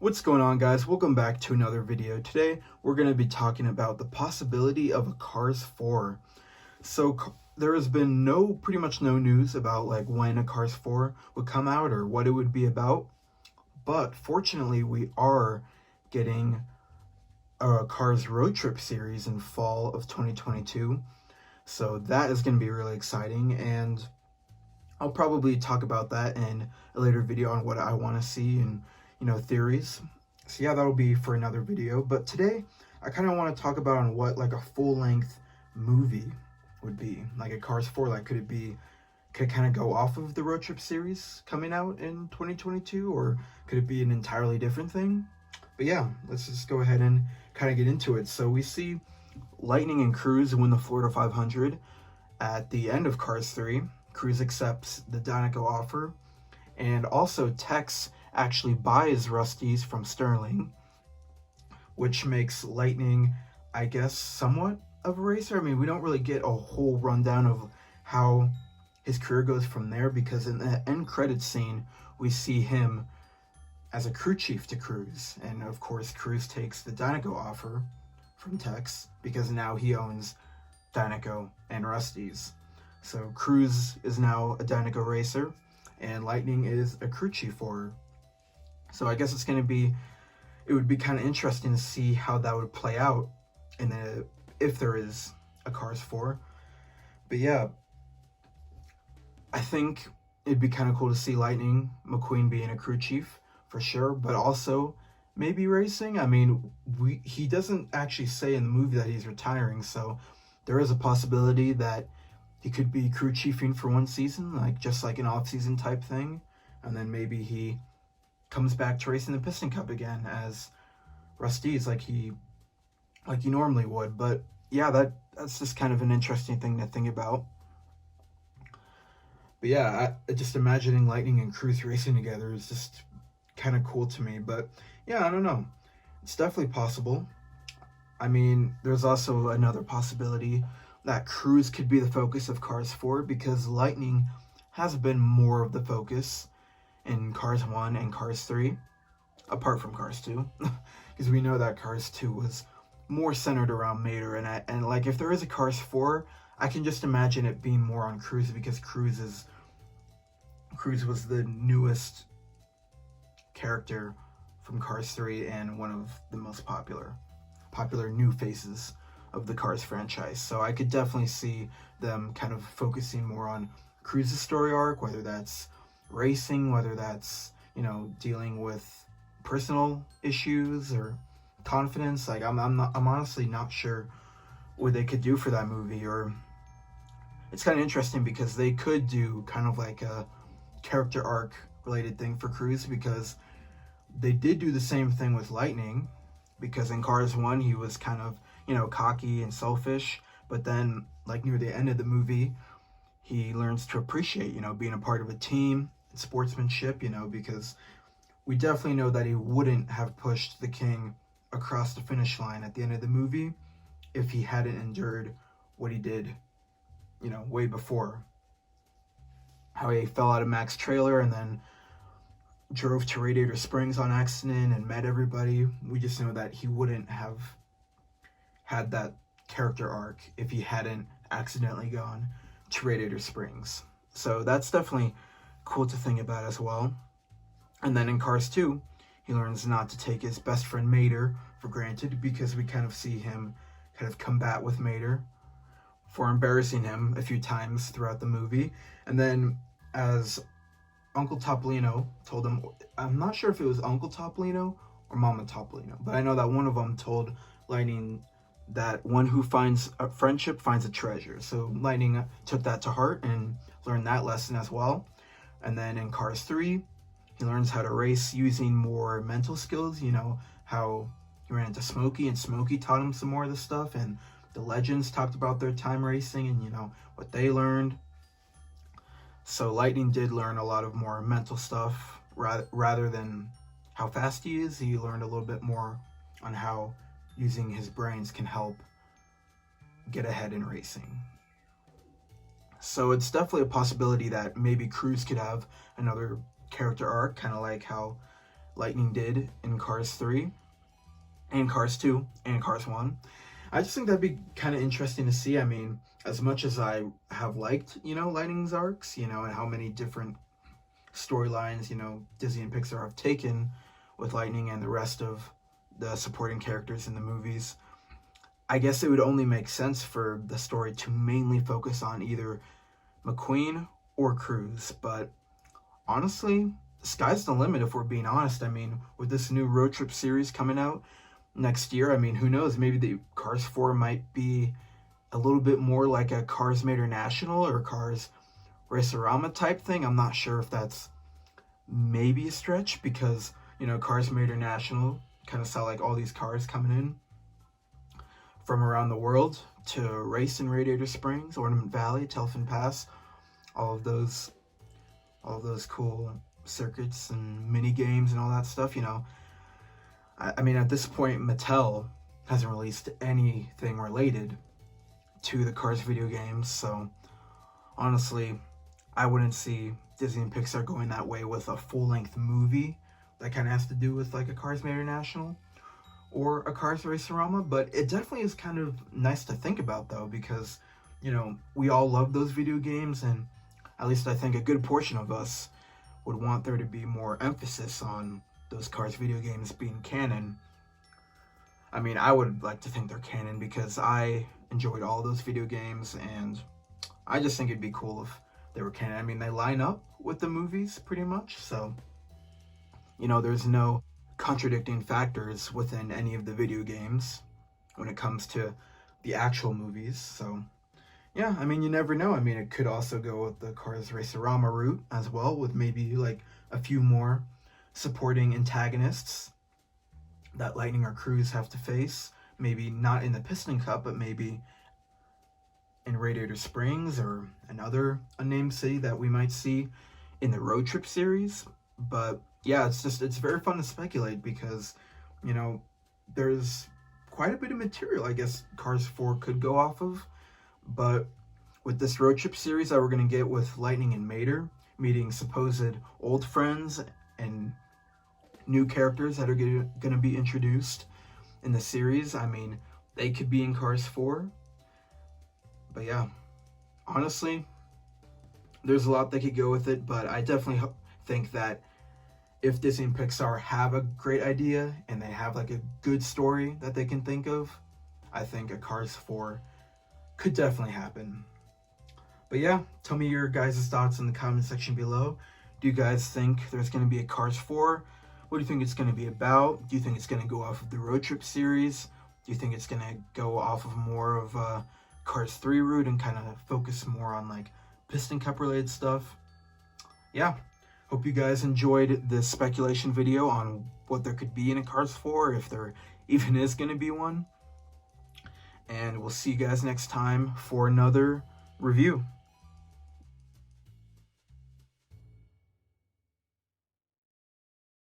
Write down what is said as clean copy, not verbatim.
What's going on, guys? Welcome back to another video. Today we're going to be talking about the possibility of a Cars 4. There has been pretty much no news about like when a Cars 4 would come out or what it would be about, but fortunately we are getting a Cars road trip series in fall of 2022. So that is going to be really exciting, and I'll probably talk about that in a later video on what I want to see and theories. So yeah, that'll be for another video. But today I kind of want to talk about on what like a full-length movie would be, like a Cars 4. Like could it kind of go off of the road trip series coming out in 2022, or could it be an entirely different thing? But yeah, let's just go ahead and kind of get into it. So we see Lightning and Cruz win the Florida 500 at the end of Cars 3. Cruz accepts the Dinoco offer, and also Tex actually buys Rusty's from Sterling, which makes Lightning, I guess, somewhat of a racer. I mean, we don't really get a whole rundown of how his career goes from there, because in the end credits scene, we see him as a crew chief to Cruz. And of course, Cruz takes the Dinoco offer from Tex because now he owns Dinoco and Rusty's. So Cruz is now a Dinoco racer, and Lightning is a crew chief for her. So I guess it would be kind of interesting to see how that would play out if there is a Cars 4. But yeah, I think it'd be kind of cool to see Lightning McQueen being a crew chief for sure, but also maybe racing. I mean, he doesn't actually say in the movie that he's retiring, so there is a possibility that he could be crew chiefing for one season, like just like an off-season type thing, and then maybe he comes back to racing the Piston Cup again as Rusty's like he normally would. But yeah, that's just kind of an interesting thing to think about. But yeah, just imagining Lightning and Cruz racing together is just kind of cool to me. But yeah, I don't know. It's definitely possible. I mean, there's also another possibility that Cruz could be the focus of Cars 4, because Lightning has been more of the focus in Cars 1 and Cars 3, apart from Cars 2, because we know that Cars 2 was more centered around Mater, and like if there is a Cars 4, I can just imagine it being more on Cruz, because Cruz was the newest character from Cars 3 and one of the most popular new faces of the Cars franchise. So I could definitely see them kind of focusing more on Cruz's story arc, whether that's racing, whether that's dealing with personal issues or confidence. Like I'm honestly not sure what they could do for that movie. Or it's kind of interesting because they could do kind of like a character arc related thing for Cruz, because they did do the same thing with Lightning, because in Cars 1 he was kind of cocky and selfish, but then like near the end of the movie he learns to appreciate being a part of a team and sportsmanship, because we definitely know that he wouldn't have pushed the King across the finish line at the end of the movie if he hadn't endured what he did way before. How he fell out of Mac's trailer and then drove to Radiator Springs on accident and met everybody. We just know that he wouldn't have had that character arc if he hadn't accidentally gone to Radiator Springs. So that's definitely cool to think about as well. And then in Cars 2, he learns not to take his best friend Mater for granted, because we kind of see him kind of combat with Mater for embarrassing him a few times throughout the movie. And then as Uncle Topolino told him, I'm not sure if it was Uncle Topolino or Mama Topolino, but I know that one of them told Lightning that one who finds a friendship finds a treasure. So Lightning took that to heart and learned that lesson as well. And then in Cars 3, he learns how to race using more mental skills, how he ran into Smokey, and Smokey taught him some more of this stuff, and the legends talked about their time racing and what they learned. So Lightning did learn a lot of more mental stuff rather than how fast he is. He learned a little bit more on how using his brains can help get ahead in racing. So it's definitely a possibility that maybe Cruz could have another character arc, kind of like how Lightning did in Cars 3 and Cars 2 and Cars 1. I just think that'd be kind of interesting to see. I mean, as much as I have liked, Lightning's arcs, and how many different storylines, Disney and Pixar have taken with Lightning and the rest of the supporting characters in the movies, I guess it would only make sense for the story to mainly focus on either McQueen or Cruz. But honestly, the sky's the limit if we're being honest. I mean, with this new road trip series coming out next year, I mean, who knows? Maybe the Cars 4 might be a little bit more like a Cars Made National or Cars Racerama type thing. I'm not sure if that's maybe a stretch because, Cars Made National kind of saw like all these cars coming in from around the world to race in Radiator Springs, Ornament Valley, Telephone Pass, all of those cool circuits and mini games and all that stuff. I mean, at this point, Mattel hasn't released anything related to the Cars video games, so honestly, I wouldn't see Disney and Pixar going that way with a full-length movie that kind of has to do with like a Cars Made National or a Cars Racerama. But it definitely is kind of nice to think about, though, because we all love those video games, and at least I think a good portion of us would want there to be more emphasis on those Cars video games being canon. I mean, I would like to think they're canon because I enjoyed all those video games, and I just think it'd be cool if they were canon. I mean, they line up with the movies pretty much, so there's no contradicting factors within any of the video games when it comes to the actual movies. So yeah, I mean, you never know. I mean, it could also go with the Cars Racerama route as well, with maybe like a few more supporting antagonists that Lightning or Cruz have to face. Maybe not in the Piston Cup, but maybe in Radiator Springs or another unnamed city that we might see in the road trip series. But yeah, it's very fun to speculate because, there's quite a bit of material I guess Cars 4 could go off of. But with this road trip series that we're going to get with Lightning and Mater meeting supposed old friends and new characters that are going to be introduced in the series, I mean, they could be in Cars 4. But yeah, honestly, there's a lot that could go with it, but I definitely think that if Disney and Pixar have a great idea and they have like a good story that they can think of, I think a Cars 4 could definitely happen. But yeah, tell me your guys' thoughts in the comment section below. Do you guys think there's going to be a Cars 4? What do you think it's going to be about? Do you think it's going to go off of the road trip series? Do you think it's going to go off of more of a Cars 3 route and kind of focus more on like Piston Cup related stuff? Yeah, hope you guys enjoyed this speculation video on what there could be in a Cars 4, if there even is going to be one. And we'll see you guys next time for another review.